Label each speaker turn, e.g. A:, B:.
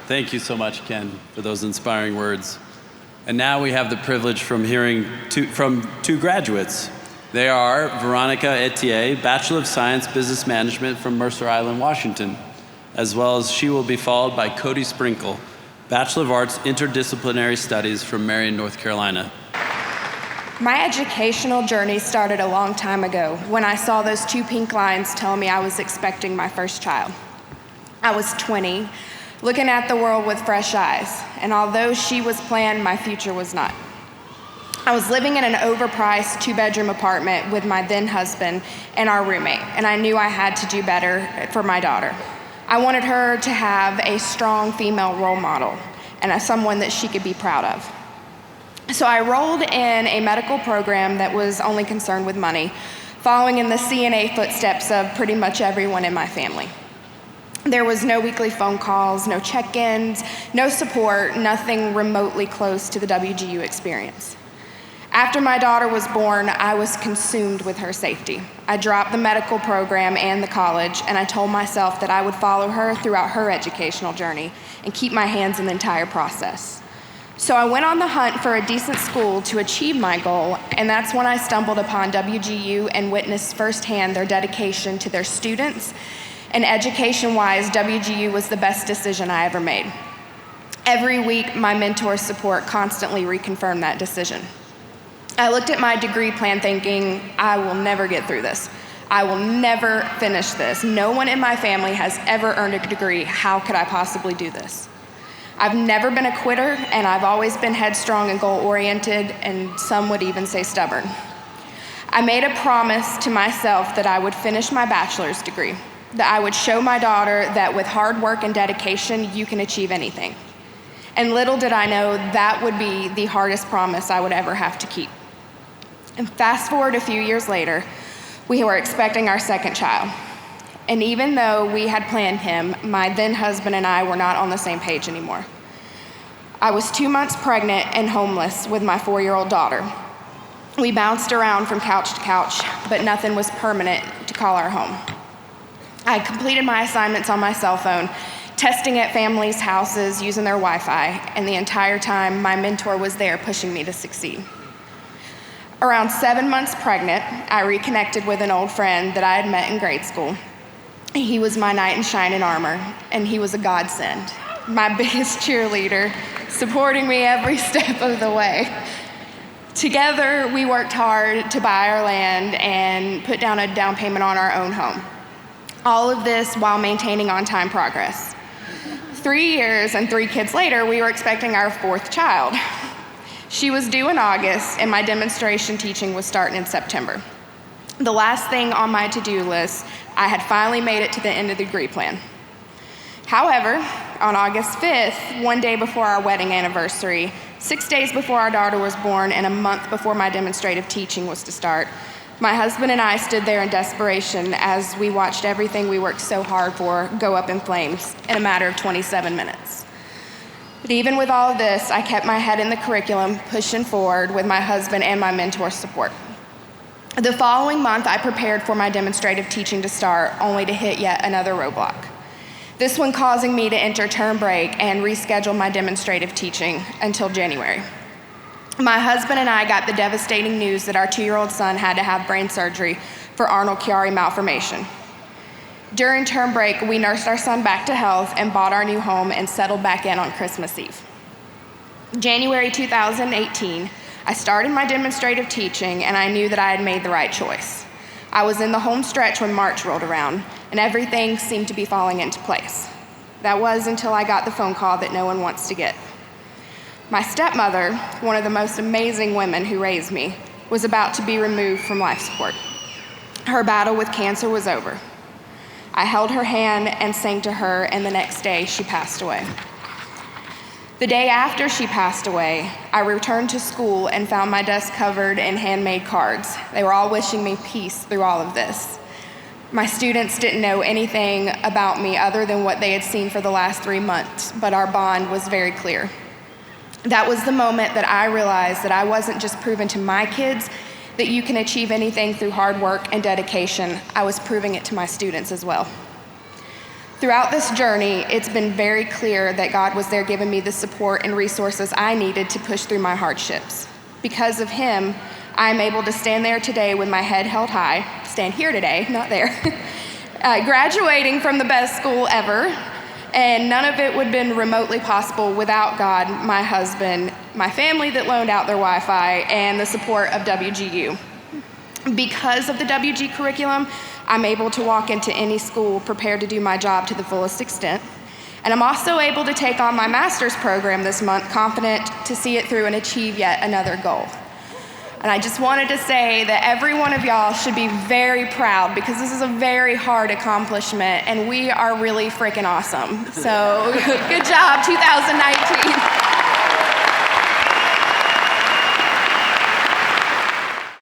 A: Thank you so much, Ken, for those inspiring words. And now we have the privilege from hearing from two graduates. They are Veronica Etier, Bachelor of Science Business Management from Mercer Island, Washington, as well as she will be followed by Codie Sprinkle, Bachelor of Arts Interdisciplinary Studies from Marion, North Carolina.
B: My educational journey started a long time ago when I saw those two pink lines telling me I was expecting my first child. I was 20, looking at the world with fresh eyes, and although she was planned, my future was not. I was living in an overpriced two-bedroom apartment with my then husband and our roommate, and I knew I had to do better for my daughter. I wanted her to have a strong female role model and someone that she could be proud of. So I enrolled in a medical program that was only concerned with money, following in the CNA footsteps of pretty much everyone in my family. There was no weekly phone calls, no check-ins, no support, nothing remotely close to the WGU experience. After my daughter was born, I was consumed with her safety. I dropped the medical program and the college, and I told myself that I would follow her throughout her educational journey and keep my hands in the entire process. So I went on the hunt for a decent school to achieve my goal, and that's when I stumbled upon WGU and witnessed firsthand their dedication to their students. And education-wise, WGU was the best decision I ever made. Every week, my mentor's support constantly reconfirmed that decision. I looked at my degree plan thinking, I will never get through this. I will never finish this. No one in my family has ever earned a degree. How could I possibly do this? I've never been a quitter, and I've always been headstrong and goal-oriented, and some would even say stubborn. I made a promise to myself that I would finish my bachelor's degree, that I would show my daughter that with hard work and dedication, you can achieve anything. And little did I know that would be the hardest promise I would ever have to keep. And fast forward a few years later, we were expecting our second child. And even though we had planned him, my then husband and I were not on the same page anymore. I was 2 months pregnant and homeless with my 4-year-old daughter. We bounced around from couch to couch, but nothing was permanent to call our home. I completed my assignments on my cell phone, testing at families' houses using their Wi-Fi, and the entire time my mentor was there pushing me to succeed. Around 7 months pregnant, I reconnected with an old friend that I had met in grade school. He was my knight in shining armor, and he was a godsend, my biggest cheerleader, supporting me every step of the way. Together, we worked hard to buy our land and put down a down payment on our own home. All of this while maintaining on-time progress. 3 years and 3 kids later, we were expecting our 4th child. She was due in August, and my demonstration teaching was starting in September. The last thing on my to-do list, I had finally made it to the end of the degree plan. However, on August 5th, one day before our wedding anniversary, 6 days before our daughter was born, and a month before my demonstrative teaching was to start, my husband and I stood there in desperation as we watched everything we worked so hard for go up in flames in a matter of 27 minutes. But even with all of this, I kept my head in the curriculum, pushing forward with my husband and my mentor's support. The following month, I prepared for my demonstrative teaching to start, only to hit yet another roadblock. This one causing me to enter term break and reschedule my demonstrative teaching until January. My husband and I got the devastating news that our 2-year-old son had to have brain surgery for Arnold-Chiari malformation. During term break, we nursed our son back to health and bought our new home and settled back in on Christmas Eve. January 2018, I started my demonstrative teaching, and I knew that I had made the right choice. I was in the home stretch when March rolled around, and everything seemed to be falling into place. That was until I got the phone call that no one wants to get. My stepmother, one of the most amazing women who raised me, was about to be removed from life support. Her battle with cancer was over. I held her hand and sang to her, and the next day she passed away. The day after she passed away, I returned to school and found my desk covered in handmade cards. They were all wishing me peace through all of this. My students didn't know anything about me other than what they had seen for the last 3 months, but our bond was very clear. That was the moment that I realized that I wasn't just proving to my kids that you can achieve anything through hard work and dedication. I was proving it to my students as well. Throughout this journey, it's been very clear that God was there giving me the support and resources I needed to push through my hardships. Because of Him, I'm able to stand there today with my head held high, stand here today, not there, graduating from the best school ever, and none of it would have been remotely possible without God, my husband, my family that loaned out their Wi-Fi, and the support of WGU. Because of the WG curriculum, I'm able to walk into any school prepared to do my job to the fullest extent. And I'm also able to take on my master's program this month, confident to see it through and achieve yet another goal. And I just wanted to say that every one of y'all should be very proud because this is a very hard accomplishment and we are really freaking awesome. So good job, 2019.